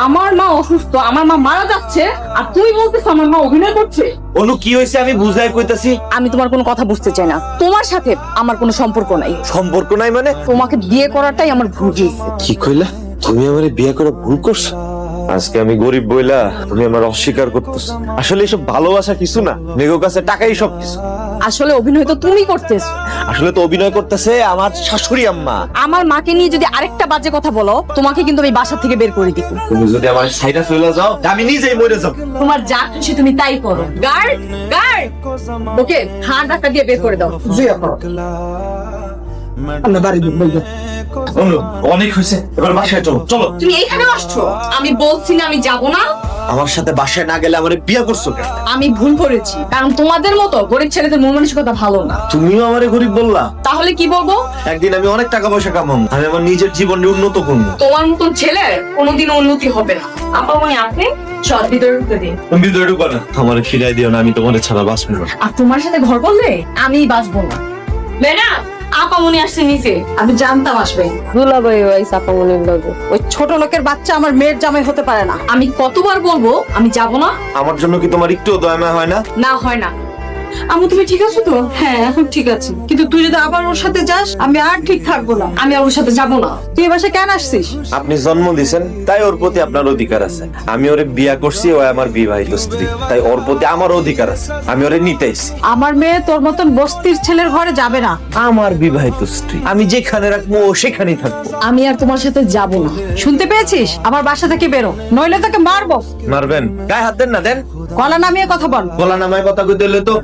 আমার মা অসুস্থ, আমার মা মারা যাচ্ছে, আর তুই বলতেছ আমার মা অভিনয় করছে। অনু কি হয়েছে আমি বুঝাই কইতাছি। আমি তোমার কোনো কথা বুঝতে চাই না। তোমার সাথে আমার কোনো সম্পর্ক নাই। সম্পর্ক নাই মানে? তোমাকে বিয়ে করাটাই আমার ভুল হয়েছে। কি কইলা? তুমি আমারে বিয়ে করে ভুল করছো? আজকে আমি গরিব বইলা তুমি আমার অস্বীকার করতেছো। আসলে এসব ভালোবাসা কিছু না, মেঘো কাছে টাকাই সব কিছু। আসলে অভিনয় তো তুমি করতেছো। আসলে তো অভিনয় করতেছে আমার শাশুড়ি আম্মা। আমার মাকে নিয়ে যদি আরেকটা বাজে কথা বলো, তোমাকে কিন্তু আমি বাসা থেকে বের করে দিব। তুমি যদি আমার সাইডা চলে যাও, আমি নিজেই মরে যাব। তোমার যা খুশি তুমি তাই করো। গার্ড, গার্ড, ওকে হাত ধাক্কা দিয়ে বের করে দাও। জি আপা, আমরা বাড়ি দিব। অনু অনেক হয়েছে, এবার বাসায় চলো। চলো। তুমি এইখানে আসছো? আমি বলছি না আমি যাব না। আমার সাথে বাসায় না গেলে আমারে বিয়ে করছো কেন? আমি ভুল করেছি, কারণ তোমাদের মতো গরিব ছেলেদের মন মানসিকতা ভালো না। তুমিও আমারে গরিব বললা। তাহলে কি বলবো? একদিন আমি অনেক টাকা পয়সা কামাবো, আমি আমার নিজের জীবনে উন্নত করবো। তোমার মতন ছেলের কোনোদিন উন্নতি হবে না। আপা মনে আপনি সব ভিতরে ঢুকে দিন। তুমি ভিতরে ঢুকো না, আমারে ফিরাই দিও না, আমি তোমার ছাড়া বাঁচবো না। আর তোমার সাথে ঘর করলে আমি বাঁচবো না। ম্যাডাম, আপা মনে আসছে নিচে। আমি জানতাম আসবে। দুলাভাই ওই সাপামনির লগে ওই ছোট লোকের বাচ্চা আমার মেয়ের জামাই হতে পারে না। আমি কতবার বলবো আমি যাব না? আমার জন্য কি তোমার একটু দয়া মায়া হয় না? না হয় না। আম্মু তুমি ঠিক আছো তো? হ্যাঁ এখন ঠিক আছে, কিন্তু তুই যদি আবার ওর সাথে যাস আমি আর ঠিক থাকবো না। আমি ওর সাথে যাব না। তুই এ বাসায় কেন আসছিস? আপনি জন্ম দিয়েছেন, তাই ওর প্রতি আপনার অধিকার আছে। আমি ওরে বিয়া করছি, ও আমার বিবাহিত স্ত্রী, তাই ওর প্রতি আমার অধিকার আছে। আমি ওরে নিতেইছি। আমার মেয়ে তোর মতন বস্তির ছেলের ঘরে যাবে না। আমার বিবাহিত স্ত্রী, আমি যেখানে রাখবো ও সেখানেই থাকবো। আমি আর তোমার সাথে যাব না। শুনতে পেয়েছিস? আমার বাসা থেকে বেরো, নইলে তোকে মারবো। মারবেন? গায়ে হাত দেন না, দেন। গলা নামিয়ে কথা বল। গলা নামায় কথা কইতে হলে তো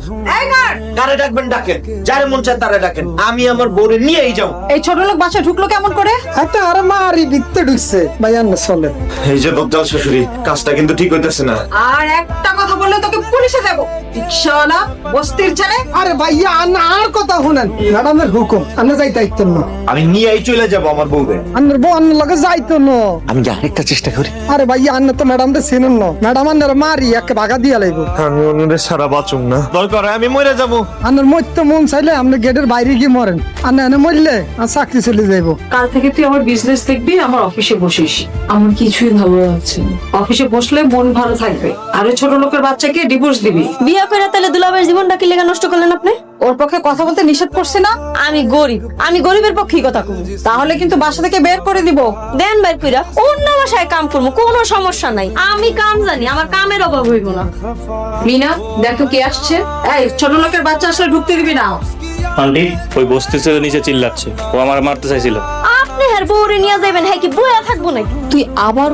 কারে ডাকবেন ডাকেন, যারে মন চায় তারে ডাকেন। আমি আমার বউরে নিয়েই যাও। এই ছোট লোক বাসায় ঢুকলো কেমন করে? হাতে আর মারি ভিতরে ঢুকছে ভাই, আর না চলে। এই যে দজ্জাল শাশুড়ি, কাজটা কিন্তু ঠিক হইতেছে না। আর একটা কথা বললে তোকে পুলিশে দেবো। রিকশাওয়ালা, বস্তির ছেলে। আরে ভাইয়া আন্না আর কথা শুনেন, ম্যাডামের হুকুম আন্না যাইতে আইতেন না। আমি নিয়েই চলে যাব আমার বউরে। আন্নার বউ আন্নার লগে যাইতো না। আমি কি আরেকটা চেষ্টা করি? আরে ভাইয়া আন্না তো ম্যাডামদের চিনেন না, ম্যাডাম আন্নার মারি একে ভাগা দিয়া লাইব। আমি অনুরে সারা বাঁচুম না, দরকার হয় আমি মরে যাব। আন্নার মরতে মন চাইলে আপনি গেটের বাইরে গিয়ে মরেন, আন্না এনে মরলে আর চাকরি চলে যাইব। কাল থেকে তুই আমার বিজনেস দেখবি, আমার অফিসে বসিস। আমার কিছুই ভালো লাগছে না। অফিসে বসলে মন ভালো থাকবে, আর ওই ছোট লোকের বাচ্চাকে ডিভোর্স দিবি। বিয়া করে তাহলে দুলাভাইয়ের জীবনটা কি লেগে নষ্ট করলেন আপনি? ওর পক্ষে কথা বলতে নিষেধ করছি না? আমি গরিব, আমি গরিবের পক্ষেই কথা কব। তাহলে কিন্তু বাসা থেকে বের করে দিব। দেন বাইর কইরা অন্য বাসায় কাম করবো, কোনো সমস্যা নাই। আমি কাম জানি, আমার কামের অভাব হইব না। মিনা দেখো কে আসছে। এই ছোট লোকের বাচ্চা আসলে ঢুকতে দিবি না। আন্টি ওই বস্তি ছেলে নিচে চিল্লাচ্ছে, ও আমার মারতে চাইছিল। আপনি হ্যার বউরে নিয়ে যাবেন, হ্যাঁ কি বইয়া থাকবো নাকি? তুই আবার